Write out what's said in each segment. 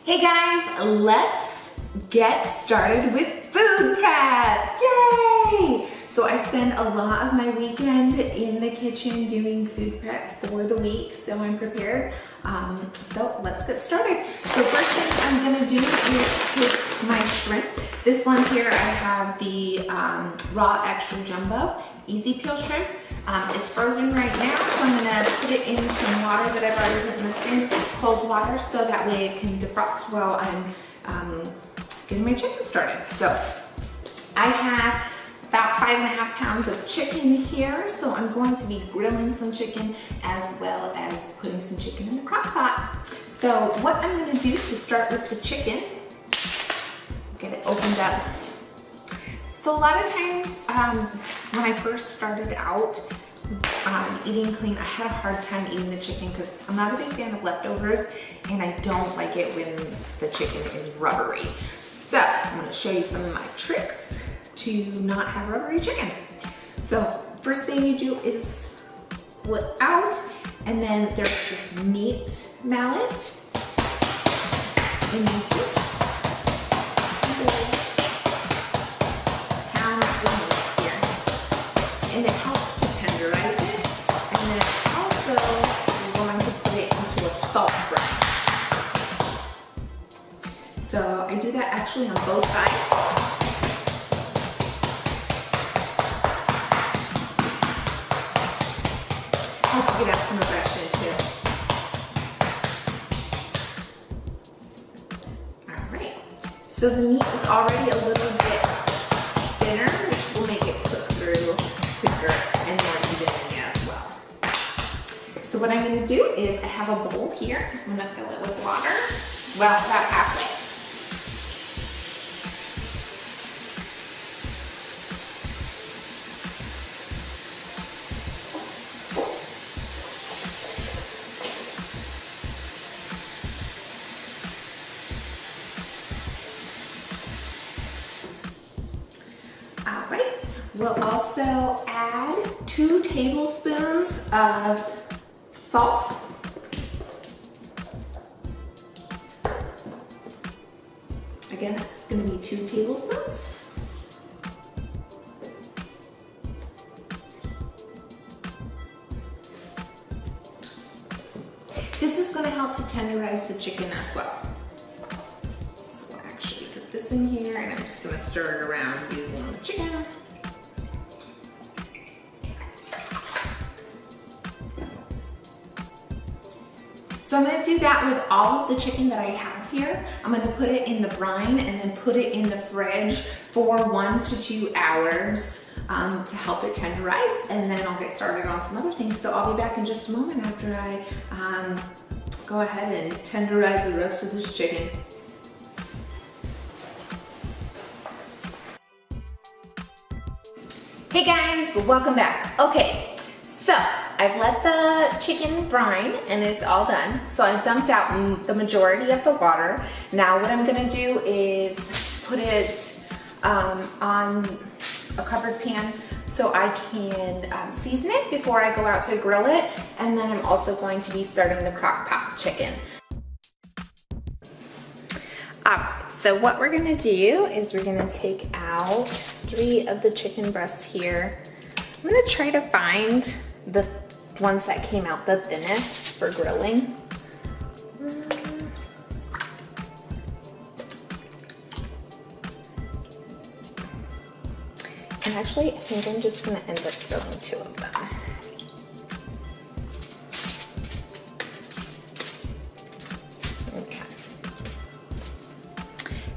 Hey guys, let's get started with food prep. Yay! So I spend a lot of my weekend in the kitchen doing food prep for the week, so I'm prepared. So let's get started. So first thing I'm gonna do is take my shrimp. This one here, I have the raw extra jumbo easy peel shrimp. It's frozen right now, so I'm gonna put it in some water that I've already put in this in, cold water, so that way it can defrost while I'm getting my chicken started. So I have about 5.5 pounds of chicken here, so I'm going to be grilling some chicken as well as putting some chicken in the crock pot. So what I'm gonna do to start with the chicken, get it opened up. So a lot of times when I first started out eating clean, I had a hard time eating the chicken because I'm not a big fan of leftovers and I don't like it when the chicken is rubbery. So I'm gonna show you some of my tricks to not have rubbery chicken. So first thing you do is pull it out, and then there's this meat mallet, and you just pound the meat here, and it helps to tenderize it, and then also you're going to put it into a salt brine. So I do that actually on both sides. Helps get out some of that shit too. Alright, so the meat is already a little bit thinner, which will make it cook through quicker and more evenly as well. So what I'm going to do is I have a bowl here. I'm going to fill it with water, well, about halfway. We'll also add 2 tablespoons of salt. Again, that's going to be 2 tablespoons. This is going to help to tenderize the chicken as well. So I'll actually put this in here, and I'm just going to stir it around using the chicken. So I'm going to do that with all of the chicken that I have here. I'm going to put it in the brine and then put it in the fridge for 1 to 2 hours to help it tenderize, and then I'll get started on some other things. So I'll be back in just a moment after I go ahead and tenderize the rest of this chicken. Hey guys, welcome back. Okay, so I've let the chicken brine and it's all done. So I've dumped out the majority of the water. Now what I'm gonna do is put it on a covered pan so I can season it before I go out to grill it. And then I'm also going to be starting the crock pot chicken. So what we're gonna do is we're gonna take out 3 of the chicken breasts here. I'm gonna try to find the ones that came out the thinnest for grilling. And actually, I think I'm just gonna end up grilling 2 of them. Okay.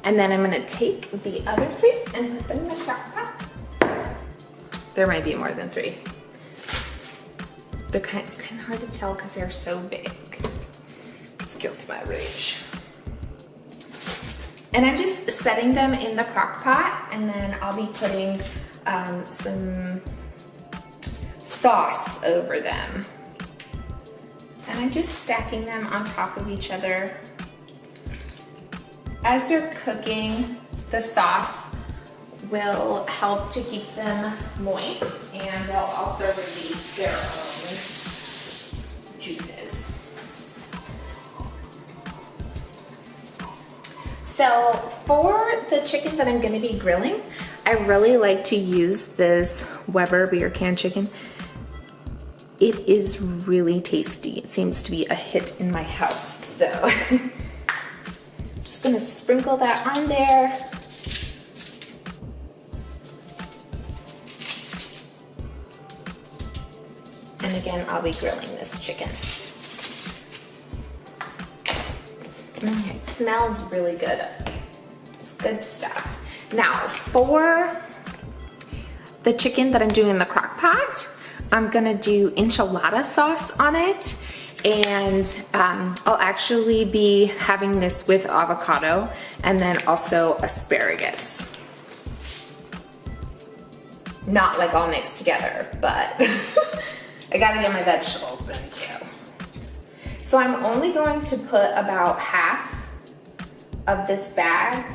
And then I'm gonna take the other 3 and put them in the crock pot. There might be more than 3. It's kind of hard to tell because they're so big. Skills my rage. And I'm just setting them in the crock pot, and then I'll be putting some sauce over them. And I'm just stacking them on top of each other. As they're cooking, the sauce will help to keep them moist, and they'll also release their own juices. So for the chicken that I'm gonna be grilling, I really like to use this Weber beer can chicken. It is really tasty. It seems to be a hit in my house. So just gonna sprinkle that on there. And again, I'll be grilling this chicken. It smells really good. It's good stuff. Now, for the chicken that I'm doing in the crock pot, I'm gonna do enchilada sauce on it. And I'll actually be having this with avocado and then also asparagus. Not like all mixed together, but I gotta get my vegetables in too. So I'm only going to put about half of this bag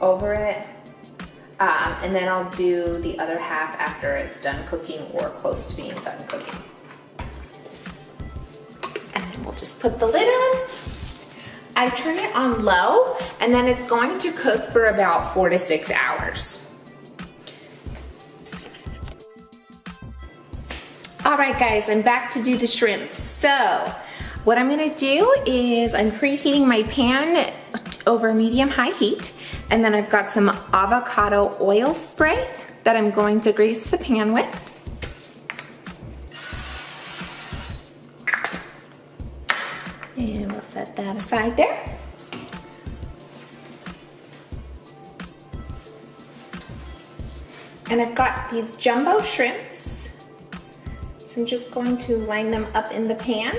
over it, and then I'll do the other half after it's done cooking or close to being done cooking. And then we'll just put the lid on. I turn it on low, and then it's going to cook for about 4 to 6 hours. All right, guys, I'm back to do the shrimp. So what I'm gonna do is I'm preheating my pan over medium-high heat, and then I've got some avocado oil spray that I'm going to grease the pan with. And we'll set that aside there. And I've got these jumbo shrimps. So I'm just going to line them up in the pan.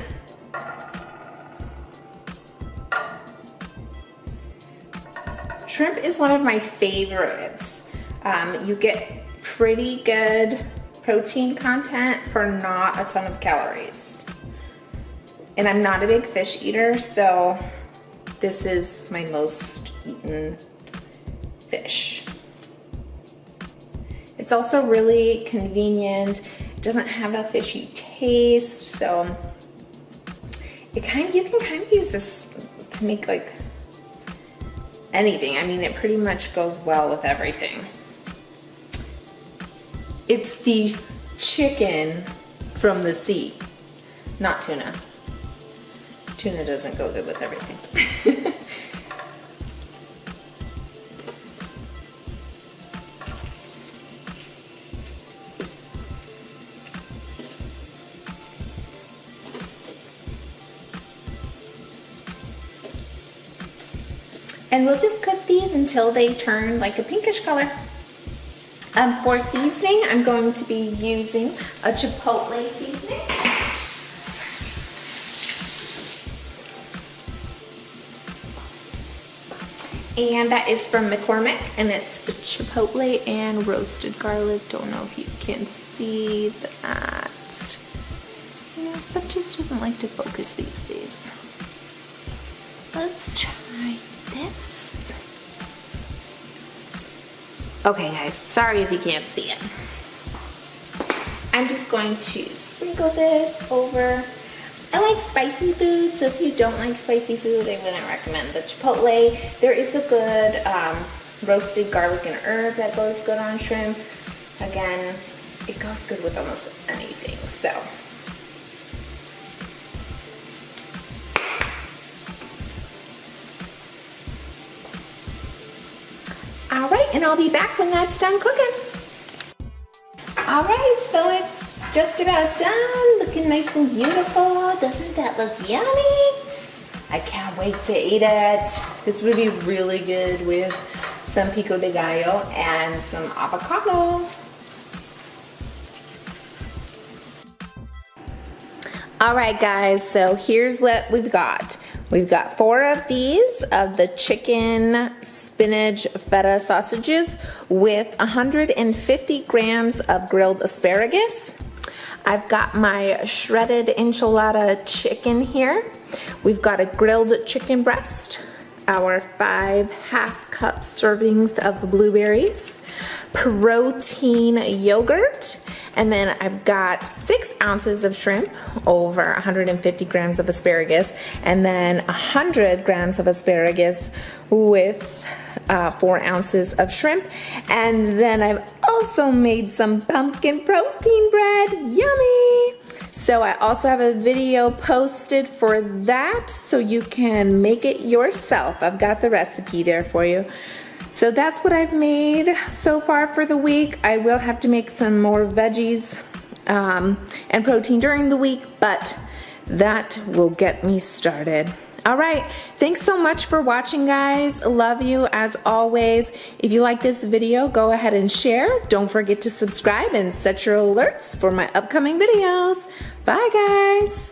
Shrimp is one of my favorites. You get pretty good protein content for not a ton of calories. And I'm not a big fish eater, so this is my most eaten fish. It's also really convenient. It doesn't have a fishy taste, so you can kind of use this to make like anything. I mean, it pretty much goes well with everything. It's the chicken from the sea, not tuna. Tuna doesn't go good with everything. And we'll just cook these until they turn like a pinkish color. For seasoning, I'm going to be using a chipotle seasoning. And that is from McCormick, and it's chipotle and roasted garlic. Don't know if you can see that. You know, stuff just doesn't like to focus these days. Let's try this. Okay guys, sorry if you can't see it. I'm just going to sprinkle this over. I like spicy food, so if you don't like spicy food, I wouldn't recommend the chipotle. There is a good roasted garlic and herb that goes good on shrimp. Again, it goes good with almost anything, so. All right, and I'll be back when that's done cooking. All right, so it's just about done, looking nice and beautiful. Doesn't that look yummy? I can't wait to eat it. This would be really good with some pico de gallo and some avocado. All right, guys, so here's what we've got. We've got 4 of these of the chicken spinach feta sausages with 150 grams of grilled asparagus. I've got my shredded enchilada chicken here. We've got a grilled chicken breast, our 5 half-cup servings of blueberries, protein yogurt, And then I've got 6 ounces of shrimp, over 150 grams of asparagus, and then 100 grams of asparagus with 4 ounces of shrimp. And then I've also made some pumpkin protein bread. Yummy! So I also have a video posted for that, so you can make it yourself. I've got the recipe there for you. So that's what I've made so far for the week. I will have to make some more veggies and protein during the week, but that will get me started. All right, thanks so much for watching, guys. Love you as always. If you like this video, go ahead and share. Don't forget to subscribe and set your alerts for my upcoming videos. Bye, guys.